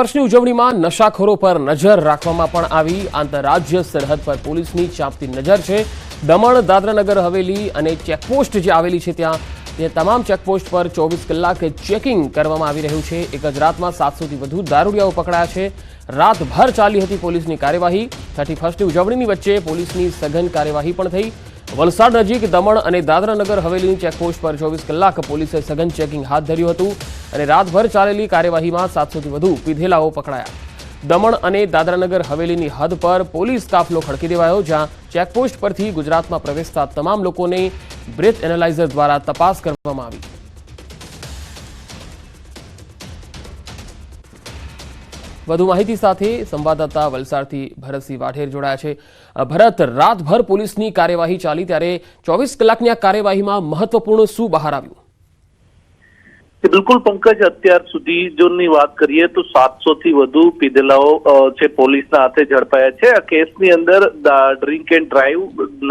વર્ષની ઉજવણીમાં નશાખોરો પર નજર રાખવામાં પણ આવી। આંતરરાજ્ય સરહદ પર પોલીસની ચાંપતી નજર છે। દમણ, દાદરા નગર હવેલી અને ચેકપોસ્ટ જે આવેલી છે ત્યાં તમામ ચેકપોસ્ટ પર 24 કલાક ચેકિંગ કરવામાં આવી રહ્યું છે। એક જ રાતમાં 700થી વધુ દારૂડિયાઓ પકડાયા છે। રાતભર ચાલી હતી પોલીસની કાર્યવાહી। 31મી ઉજવણીની વચ્ચે પોલીસની સઘન કાર્યવાહી પણ થઈ। વલસાડ નજીક દમણ અને દાદરા નગર હવેલીની ચેકપોસ્ટ પર 24 કલાક પોલીસે સઘન ચેકિંગ હાથ ધર્યું હતું અને રાતભર ચાલેલી કાર્યવાહીમાં 700થી વધુ પીધેલાઓ પકડાયા। દમણ અને દાદરાનગર હવેલીની હદ પર પોલીસ કાફલો ખડકી દેવાયો, જ્યાં ચેકપોસ્ટ પરથી ગુજરાતમાં પ્રવેશતા તમામ લોકોને બ્રેથ એનાલાઇઝર દ્વારા તપાસ કરવામાં આવી। વધુ માહિતી સાથે સંવાદદાતા વલસાડથી ભરતસિંહ વાઢેર જોડાયા છે। ભરત, રાતભર પોલીસની કાર્યવાહી ચાલી ત્યારે 24 કલાકની આ કાર્યવાહીમાં મહત્વપૂર્ણ શું બહાર આવ્યું? बिल्कुल पंकज, अत्यार सुधी जोनी बात करिए तो 700 थी वधु पीधेलाओ पोलीसना हाथे झड़पाया छे। आ केसनी अंदर ड्रिंक एंड ड्राइव,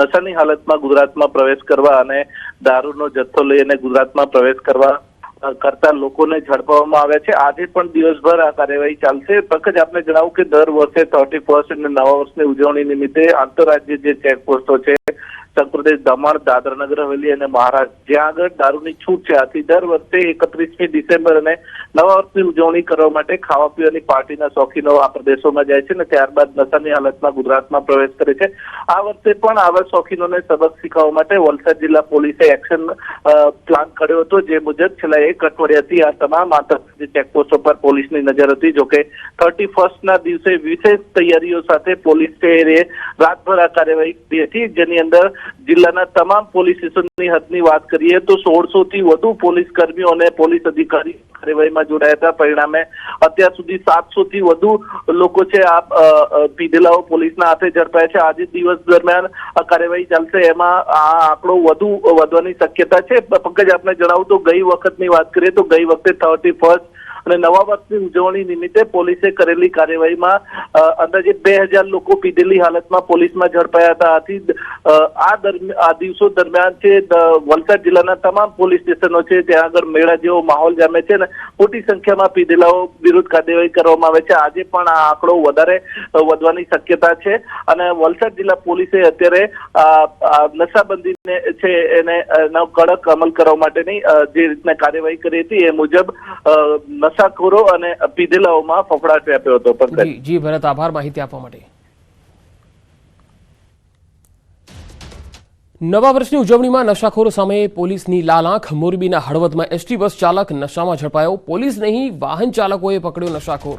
नशानी हालतमां गुजरातमां प्रवेश करवा अने दारूनो जथ्थो लईने गुजरातमां प्रवेश करवा करता लोकोने झड़पवामां आव्या छे। आजे पण दिवसभर आ कार्यवाही चालशे। पंकज, आपने जणाव्युं के दर वर्षे 31st અને નવા વર્ષની ઉજવણી નિમિત્તે આંતરરાજ્ય જે ચેકપોસ્ટો છે સંપ્રદેશ દમણ, દાદરાનગર હવેલી અને મહારાષ્ટ્ર જ્યાં આગળ દારૂની છૂટ છે, આથી દર વર્ષે 31મી ડિસેમ્બર અને નવા વર્ષની ઉજવણી કરવા માટે ખાવા પીવાની પાર્ટીના શોખીનો આ પ્રદેશોમાં જાય છે અને ત્યારબાદ નશાની હાલતમાં ગુજરાતમાં પ્રવેશ કરે છે। આ વર્ષે પણ આવા શોખીનોને સબક શીખવવા માટે વલસાડ જિલ્લા પોલીસે એક્શન પ્લાન કર્યો હતો, જે મુજબ છેલ્લા એક અઠવાડિયાથી આ તમામ આંતરરાજ્ય ચેકપોસ્ટો પર પોલીસની નજર હતી। જોકે 31ના દિવસે વિશેષ તૈયારીઓ સાથે પોલીસે રાતભર આ કાર્યવાહી કરી હતી, જેની અંદર જિલ્લાના તમામ પોલીસ સ્ટેશનની હદની વાત કરીએ તો 1600થી વધુ પોલીસ કર્મીઓ અને પોલીસ અધિકારી કાર્યવાહીમાં જોડાયા હતા। પરિણામે અત્યાર સુધી 700થી વધુ લોકો છે આ પીધેલાઓ પોલીસના હાથે ઝડપાયા છે। આજે દિવસ દરમિયાન આ કાર્યવાહી ચાલશે, એમાં આ આંકડો વધવાની શક્યતા છે। પંકજ, આપને જણાવું તો ગઈ વખતની વાત કરીએ તો ગઈ વખતે 31st અને નવા વર્ષની ઉજવણી નિમિત્તે પોલીસે કરેલી કાર્યવાહીમાં અંદાજે 2000 લોકો પીધેલી હાલતમાં પોલીસમાં ઝડપાયા હતા। આથી આ દિવસો દરમિયાન છે વલસાડ જિલ્લાના તમામ પોલીસ સ્ટેશનો છે ત્યાં આગળ મેળા જેવો માહોલ જામે છે અને મોટી સંખ્યામાં પીધેલાઓ વિરુદ્ધ કાર્યવાહી કરવામાં આવે છે। આજે પણ આ આંકડો વધારે વધવાની શક્યતા છે અને વલસાડ જિલ્લા પોલીસે અત્યારે નશાબંધીને છે એને કડક અમલ કરવા માટેની જે રીતના કાર્યવાહી કરી હતી એ મુજબ નશાખોરો અને પીધેલાઓમાં ફફડાટ વ્યાપ્યો હતો। જી ભરત, આભાર માહિતી આપવા માટે। નવા વર્ષની ઉજવણીમાં નશાખોરો સામે પોલીસની લાલ આંખ। મોરબીના હળવદમાં એસટી બસ ચાલક નશામાં ઝડપાયો। પોલીસ નહીં, વાહન ચાલકોએ પકડ્યો નશાખોર।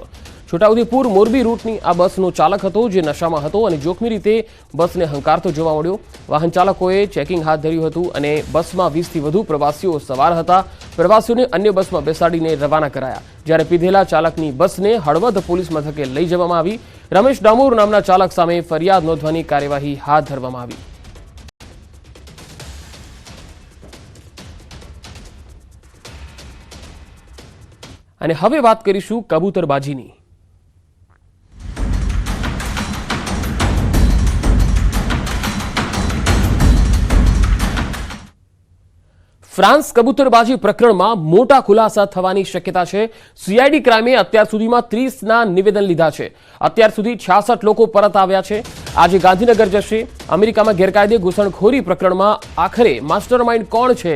છોટાઉદેપુર મોરબી રૂટની આ બસનો ચાલક હતો, જે નશામાં હતો અને જોખમી રીતે બસને હંકારતો જોવા મળ્યો। વાહન ચાલકોએ ચેકિંગ હાથ ધર્યું હતું અને બસમાં 20થી વધુ પ્રવાસીઓ સવાર હતા। પ્રવાસીઓને અન્ય બસમાં બેસાડીને રવાના કરાયા, જ્યારે પીધેલા ચાલકની બસને હળવદ પોલીસ મથકે લઈ જવામાં આવી। રમેશ ડામોર નામના ચાલક સામે ફરિયાદ નોંધવાની કાર્યવાહી હાથ ધરવામાં આવી। અને હવે વાત કરીશું કબૂતરબાજીની। ફ્રાન્સ કબૂતરબાજી પ્રકરણમાં મોટા ખુલાસા થવાની શક્યતા છે। સીઆઈડી ક્રાઇમે અત્યાર સુધીમાં 30ના નિવેદન લીધા છે। અત્યાર સુધી 66 લોકો પરત આવ્યા છે। આજે ગાંધીનગર જશે। અમેરિકામાં ગેરકાયદે ઘૂસણખોરી પ્રકરણમાં આખરે માસ્ટરમાઇન્ડ કોણ છે,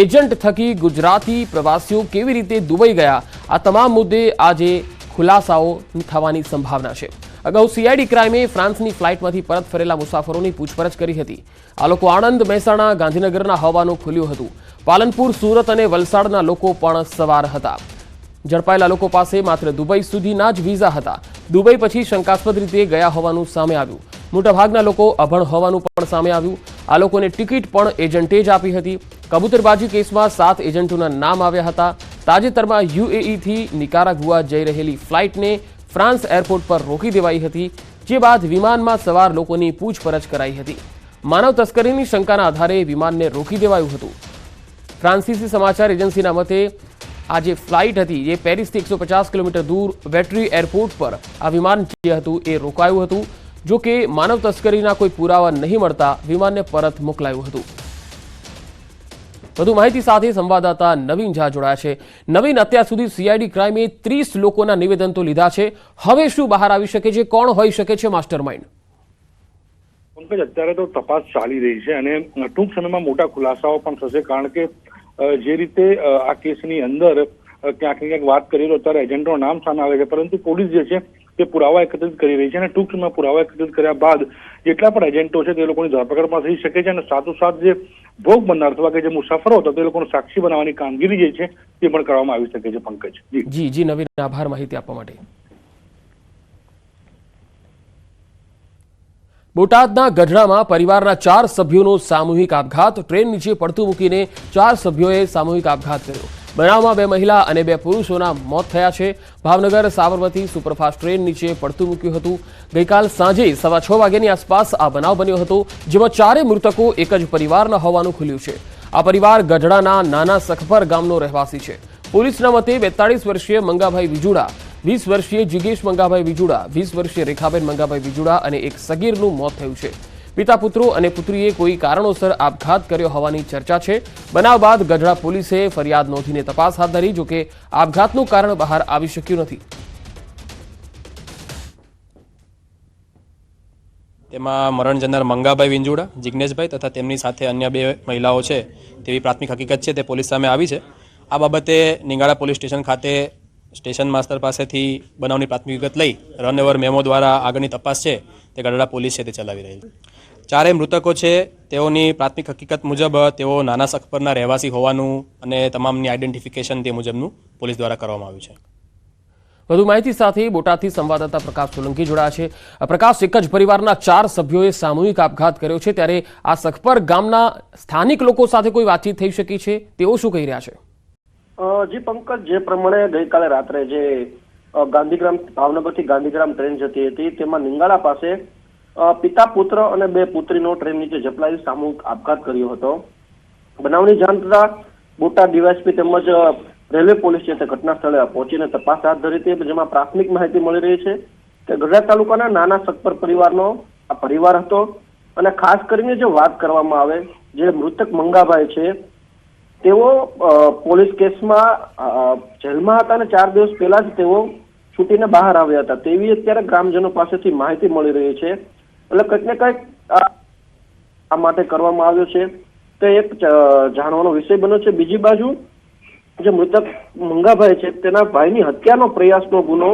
એજન્ટ થકી ગુજરાતી પ્રવાસીઓ કેવી રીતે દુબઈ ગયા, આ તમામ મુદ્દે આજે ખુલાસાઓ થવાની સંભાવના છે। અગાઉ સીઆઈડી ક્રાઇમે ફ્રાન્સની ફ્લાઇટમાંથી પરત ફરેલા મુસાફરોની પૂછપરછ કરી હતી। આ લોકો આણંદ, મહેસાણા, ગાંધીનગરના હોવાનું ખુલ્યું હતું। પાલનપુર, સુરત અને વલસાડના લોકો પણ સવાર હતા। ઝડપાયેલા લોકો પાસે માત્ર દુબઈ સુધીના જ વિઝા હતા। દુબઈ પછી શંકાસ્પદ રીતે ગયા હોવાનું સામે આવ્યું। મોટાભાગના લોકો અભણ હોવાનું પણ સામે આવ્યું। આ લોકોને ટિકિટ પણ એજન્ટે જ આપી હતી। કબૂતરબાજી કેસમાં 7 એજન્ટોના નામ આવ્યા હતા। તાજેતરમાં યુએઈથી નિકારાગુઆ જઈ રહેલી ફ્લાઇટને ફ્રાન્સ એરપોર્ટ પર રોકી દેવાઈ હતી, જે બાદ વિમાનમાં સવાર લોકોની પૂછપરછ કરાઈ હતી। માનવ તસ્કરીની શંકાના આધારે વિમાનને રોકી દેવાયું હતું। ફ્રાન્સીસી સમાચાર એજન્સીના મતે આ જે ફ્લાઇટ હતી એ પેરિસથી 150 કિલોમીટર દૂર વેટ્રી એરપોર્ટ પર આ વિમાન જે હતું એ રોકાયું હતું। જો કે માનવ તસ્કરીના કોઈ પુરાવા નહીં મળતા વિમાનને પરત મોકલાયું હતું। વધુ માહિતી સાથે સંવાદદાતા નવીન ઝા જોડાયા છે. નવીન, અત્યાર સુધી સીઆઈડી ક્રાઇમે 30 લોકોના નિવેદન તો લીધા છે. હવે શું બહાર આવી શકે છે? કોણ હોઈ શકે છે માસ્ટરમાઇન્ડ? પંકજ, અત્યારે તો તપાસ ચાલી રહી છે અને ટૂંક સમયમાં મોટા ખુલાસાઓ પણ થશે, કારણ કે જે રીતે આ કેસની અંદર ક્યાંક ને ક્યાંક વાત કરીએ તો અત્યારે એજન્ટોનું નામ સામે આવે છે, પરંતુ પોલીસ જે છે તે પુરાવા એકત્રિત કરી રહી છે અને ટૂંક સમયમાં પુરાવા એકત્રિત કર્યા બાદ જેટલા પણ એજન્ટો છે તે લોકોની ધરપકડ પણ થઈ શકે છે અને સાથોસાથ જે ભોગ બનનાર અથવા કે જે મુસાફરો હતા તે લોકોને સાક્ષી બનાવવાની કામગીરી જે છે તે પણ કરવામાં આવી શકે છે. પંકજ જી નવીન, આભાર માહિતી આપવા માટે. બોટાદના ગઢડામાં પરિવારના 4 સભ્યોનો સામૂહિક આપઘાત. ટ્રેન નીચે પડતું મૂકીને 4 સભ્યોએ સામૂહિક આપઘાત કર્યો. બનાવમાં 2 મહિલા અને 2 પુરુષોના મોત થયા છે. ભાવનગર સાબરમતી સુપરફાસ્ટ ટ્રેન નીચે પડતું મૂક્યું હતું. ગઈકાલ સાંજે 6:15 વાગ્યાની આસપાસ આ બનાવ બન્યો હતો, જેમાં 4 મૃતકો એક જ પરિવારના હોવાનું ખુલ્યું છે. આ પરિવાર ગઢડાના નાના સખપર ગામનો રહેવાસી છે. પોલીસના મતે 42 વર્ષીય મંગાભાઈ વિજુડા, 20 વર્ષીય જિગેશ મંગાભાઈ વિજુડા, 20 વર્ષીય રેખાબેન મંગાભાઈ વિજુડા અને એક સગીરનું મોત થયું છે. પિતા પુત્રો અને પુત્રીએ કોઈ કારણોસર આપઘાત કર્યો હોવાની ચર્ચા છે. બનાવ બાદ ગઢડા પોલીસે ફરિયાદ નોંધીને તપાસ હાથ ધરી, જોકે આપઘાતનું કારણ બહાર આવી શક્યું નથી. તેમાં મરણ જનાર મંગાભાઈ વિંજુડા, જિગ્નેશભાઈ તથા તેમની સાથે અન્ય 2 મહિલાઓ છે તેવી પ્રાથમિક હકીકત છે તે પોલીસ સામે આવી છે. આ બાબતે નિંગાળા પોલીસ સ્ટેશન ખાતે સ્ટેશન માસ્ટર પાસેથી બનાવની પ્રાથમિક વિગત લઈ રનઓવર મેમો દ્વારા આગળની તપાસ છે તે ગઢડા પોલીસ છે તે ચલાવી રહી છે. 4 મૃતકો છે તેઓની પ્રાથમિક હકીકત મુજબ તેઓ નાના સખપરના રહેવાસી હોવાનું અને તમામની આઈડેન્ટિફિકેશન તે મુજબનું પોલીસ દ્વારા કરવામાં આવ્યું છે. વધુ માહિતી સાથે બોટાદથી સંવાદદાતા પ્રકાશ સોલંકી જોડાયા છે. પ્રકાશ, એક જ પરિવારના 4 સભ્યોએ સામૂહિક આપઘાત કર્યો છે, ત્યારે આ સખપર ગામના સ્થાનિક લોકો સાથે કોઈ વાતચીત થઈ શકી છે? તેઓ શું કહી રહ્યા છે? જી પંકજ, જે પ્રમાણે ગઈકાલે રાત્રે જે ગાંધીગ્રામ ભાવનગરથી ગાંધીગ્રામ ટ્રેન જતી હતી તેમાં નિંગાળા પાસે પિતા પુત્ર અને 2 પુત્રીનો ટ્રેન નીચે ઝપલાવી સામૂહિક આપઘાત કર્યો હતો. બનાવની જાણ થતા બોટાદ ડીવાયએસપી તેમજ રેલવે પોલીસ છે તે ઘટના સ્થળે પહોંચીને તપાસ હાથ ધરી હતી, જેમાં પ્રાથમિક માહિતી મળી રહી છે કે ગઢડા તાલુકાના નાના સખપર પરિવારનો આ પરિવાર હતો અને ખાસ કરીને જો વાત કરવામાં આવે, જે મૃતક મંગાભાઈ છે તેઓ પોલીસ કેસમાં જેલમાં હતા અને 4 દિવસ પહેલા જ તેઓ છૂટીને બહાર આવ્યા હતા તેવી અત્યારે ગ્રામજનો પાસેથી માહિતી મળી રહી છે. એટલે કંઈક ને કંઈક આ માટે કરવામાં આવ્યો છે તે એક જાણવાનો વિષય બન્યો છે. બીજી બાજુ જે મૃતક મંગાભાઈ છે તેના ભાઈની હત્યાનો પ્રયાસનો ગુનો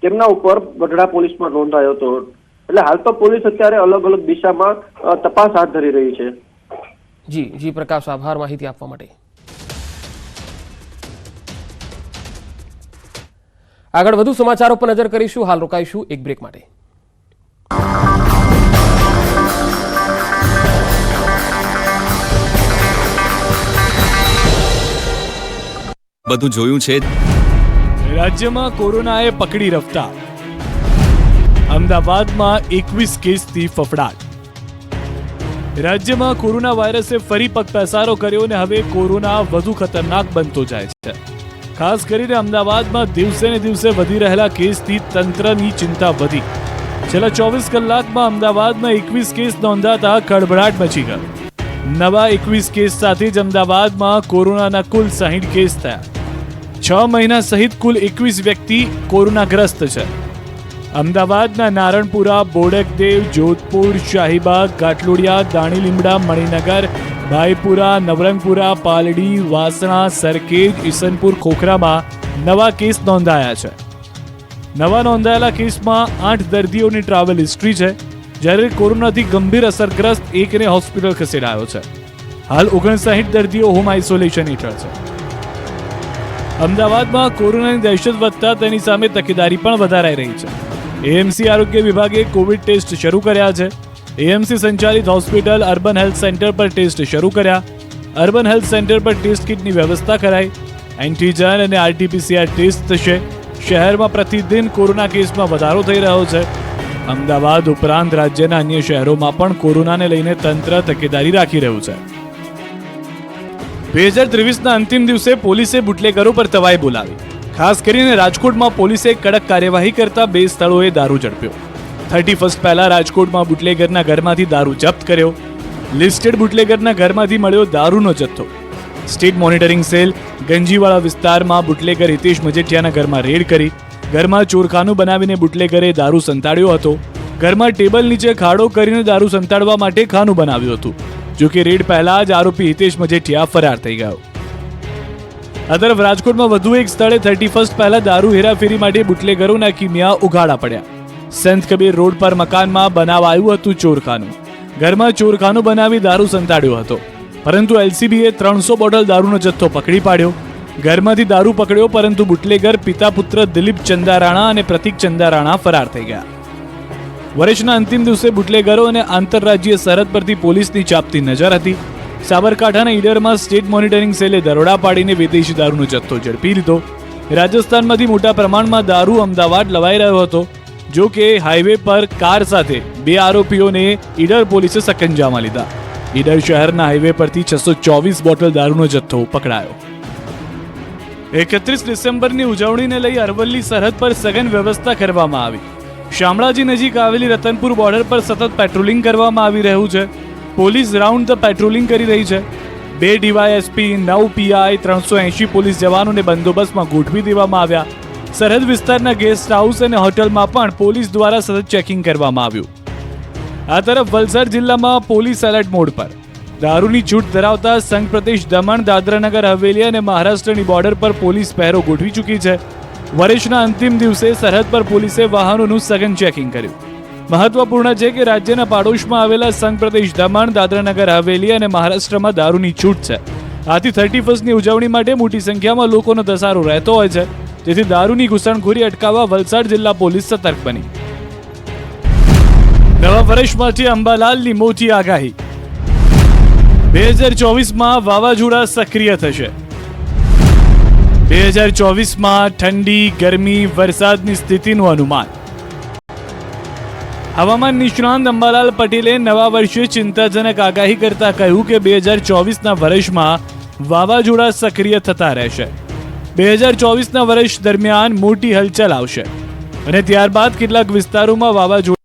તેમના ઉપર ગઢડા પોલીસમાં નોંધાયો હતો. એટલે હાલ તો પોલીસ અત્યારે અલગ અલગ દિશામાં તપાસ હાથ ધરી રહી છે. જી પ્રકાશ, આભાર માહિતી આપવા માટે. આગળ વધુ સમાચારો પર નજર કરીશું. હાલ રોકાઈશું એક બ્રેક માટે. બધું જોયું છે. રાજ્યમાં કોરોનાએ પકડી રફતાર. અમદાવાદમાં 21 કેસથી ફફડાટ. રાજ્યમાં કોરોના વાયરસે ફરી પગપેસારો કર્યો અને હવે કોરોના વધુ ખતરનાક બનતો જાય છે. ખાસ કરીને અમદાવાદમાં દિવસે ને દિવસે વધી રહેલા કેસથી તંત્રની ચિંતા વધી. છેલ્લા 24 કલાકમાં અમદાવાદમાં 21 કેસ નોંધાતા ખળભળાટ મચી ગયો. નવા 21 કેસ સાથે જ અમદાવાદમાં કોરોનાના કુલ 60 કેસ થયા. 6 મહિના સહિત કુલ 21 વ્યક્તિ કોરોનાગ્રસ્ત છે. અમદાવાદના નારણપુરા, બોડકદેવ, જોધપુર, શાહીબાગ, ગાટલોડિયા, દાણીલીમડા, મણિનગર, ભાઈપુરા, નવરંગપુરા, પાલડી, વાસણા, સરખેજ, ઈસનપુર, ખોખરામાં નવા કેસ નોંધાયા છે. નવા નોંધાયેલા કેસમાં 8 દર્દીઓની ટ્રાવેલ હિસ્ટ્રી છે, જ્યારે કોરોનાથી ગંભીર અસરગ્રસ્ત એકને હોસ્પિટલ ખસેડાયો છે. હાલ 59 દર્દીઓ હોમ આઇસોલેશન હેઠળ છે. અમદાવાદમાં કોરોનાની દહેશત વધતા તેની સામે તકેદારી પણ વધારાઈ રહી છે. એએમસી આરોગ્ય વિભાગે કોવિડ ટેસ્ટ શરૂ કર્યા છે. એએમસી સંચાલિત હોસ્પિટલ અર્બન હેલ્થ સેન્ટર પર ટેસ્ટ શરૂ કર્યા. અર્બન હેલ્થ સેન્ટર પર ટેસ્ટ કિટની વ્યવસ્થા કરાઈ. એન્ટીજન અને આરટીપીસીઆર ટેસ્ટ થશે. શહેરમાં પ્રતિદિન કોરોના કેસમાં વધારો થઈ રહ્યો છે. અમદાવાદ ઉપરાંત રાજ્યના અન્ય શહેરોમાં પણ કોરોનાને લઈને તંત્ર તકેદારી રાખી રહ્યું છે. 2023ના અંતિમ દિવસે પોલીસે બુટલેગરો પર તવાઈ બોલાવી. ખાસ કરીને રાજકોટમાં પોલીસે કડક કાર્યવાહી કરતા 2 સ્થળોએ દારૂ ઝડપ્યો. 31 પહેલા રાજકોટમાં બુટલેગરના ઘરમાંથી દારૂ જપ્ત કર્યો. લિસ્ટેડ બુટલેગરના ઘરમાંથી મળ્યો દારૂનો જથ્થો. સ્ટેટ મોનિટરિંગ સેલ ગંજીવાડા વિસ્તારમાં બુટલેગર હિતેશ મજેઠિયાના ઘરમાં રેડ કરી. ઘરમાં ચોરખાનું બનાવીને બુટલેગરે દારૂ સંતાડ્યો હતો. ઘરમાં ટેબલ નીચે ખાડો કરીને દારૂ સંતાડવા માટે ખાનું બનાવ્યું હતું. જો કે રેડ પહેલા જ આરોપી હિતેશ મજેઠિયા ફરાર થઈ ગયો. આ તરફ રાજકોટમાં વધુ એક સ્થળે 31st પહેલા દારૂ હેરાફેરી માટે બુટલેગરોના કિમિયા ઉઘાડા પડ્યા. સંત કબીર રોડ પર મકાનમાં બનાવાયું હતું ચોરખાનું. ઘરમાં ચોરખાનું બનાવી દારૂ સંતાડ્યો હતો, પરંતુ એલસીબીએ 300 બોટલ દારૂનો જથ્થો પકડી પાડ્યો. ઘરમાંથી દારૂ પકડ્યો, પરંતુ બુટલેગર પિતા પુત્ર દિલીપ ચંદારાણા અને પ્રતિક ચંદારાણા ફરાર થઈ ગયા. વર્ષના અંતિમ દિવસે બુટલેગરો અને આંતરરાજ્ય સરહદ પરથી પોલીસની ચાંપતી નજર હતી. સાબરકાંઠાના ઈડરમાં સ્ટેટ મોનિટરિંગ સેલે દરોડા પાડીને વિદેશી દારૂનો જથ્થો ઝડપી લીધો. રાજસ્થાનમાંથી મોટા પ્રમાણમાં દારૂ અમદાવાદ લવાઈ રહ્યો હતો. જો કે હાઈવે પર કાર સાથે 2 આરોપીઓને ઈડર પોલીસે સકંજામાં લીધા. ઈડર શહેરના હાઈવે પરથી 624 બોટલ દારૂનો જથ્થો પકડાયો. 31 ડિસેમ્બરની ઉજવણીને લઈ અરવલ્લી સરહદ પર સઘન વ્યવસ્થા કરવામાં આવી. શામળાજી નજીક આવેલી રતનપુર બોર્ડર પર સતત પેટ્રોલિંગ કરવામાં આવી રહ્યું છે. પોલીસ રાઉન્ડ ધ પેટ્રોલિંગ કરી રહી છે. 2 ડીવાયએસપી, 9 પીઆઈ, 380 પોલીસ જવાનોને બંદોબસ્તમાં ગોઠવી દેવામાં આવ્યા. સરહદ વિસ્તારના ગેસ્ટ હાઉસ અને હોટલમાં પણ પોલીસ દ્વારા સતત ચેકિંગ કરવામાં આવ્યું. આ તરફ વલસાડ જિલ્લામાં પોલીસ એલર્ટ મોડ પર. દારૂની છૂટ ધરાવતા સંઘ પ્રદેશ દમણ, દાદરાનગર હવેલી અને મહારાષ્ટ્રની બોર્ડર પર પોલીસ પહેરો ગોઠવી ચૂકી છે. વર્ષના અંતિમ દિવસે સરહદ પર પોલીસે વાહનોનું સઘન ચેકિંગ કર્યું. મહત્વપૂર્ણ છે કે રાજ્યના પાડોશમાં આવેલા સંઘ પ્રદેશ દમણ, દાદરાનગર હવેલી અને મહારાષ્ટ્રમાં દારૂની છૂટ છે. આથી 31સ્ટની ઉજવણી માટે મોટી સંખ્યામાં લોકોનો ધસારો રહેતો હોય છે. જેથી દારૂની ઘૂસણખોરી અટકાવવા વલસાડ જિલ્લા પોલીસ સતર્ક બની. નવા વર્ષ માટે અંબાલાલની મોટી આગાહી. 2024માં વાવાઝોડા સક્રિય થશે. 2024માં ઠંડી, ગરમી, વરસાદની સ્થિતિનું અનુમાન. હવામાન નિષ્ણાંત અંબાલાલ પટેલે નવા વર્ષે ચિંતાજનક આગાહી કરતા કહ્યું કે 2024ના વર્ષમાં વાવાઝોડા સક્રિય થતા રહેશે. 2024ના વર્ષ દરમિયાન મોટી હલચલ આવશે અને ત્યારબાદ કેટલાક વિસ્તારોમાં વાવાઝોડા